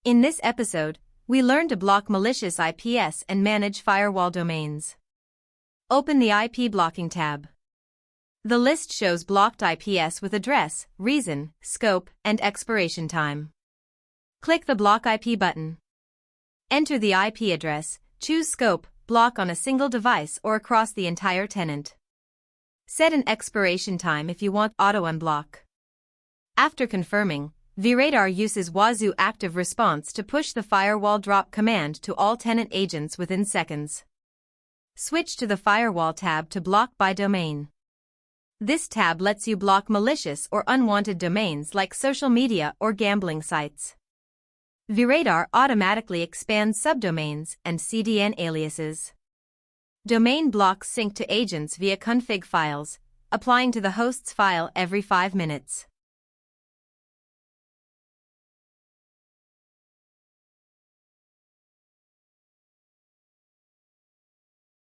In this episode, we learn to block malicious IPs and manage firewall domains. Open the IP blocking tab. The list shows blocked IPs with address, reason, scope, and expiration time. Click the Block IP button. Enter the IP address, choose Scope, block on a single device or across the entire tenant. Set an expiration time if you want auto-unblock. After confirming, VRadar uses Wazuh active response to push the firewall drop command to all tenant agents within seconds. Switch to the Firewall tab to block by domain. This tab lets you block malicious or unwanted domains like social media or gambling sites. VRadar automatically expands subdomains and CDN aliases. Domain blocks sync to agents via config files, applying to the host's file every 5 minutes.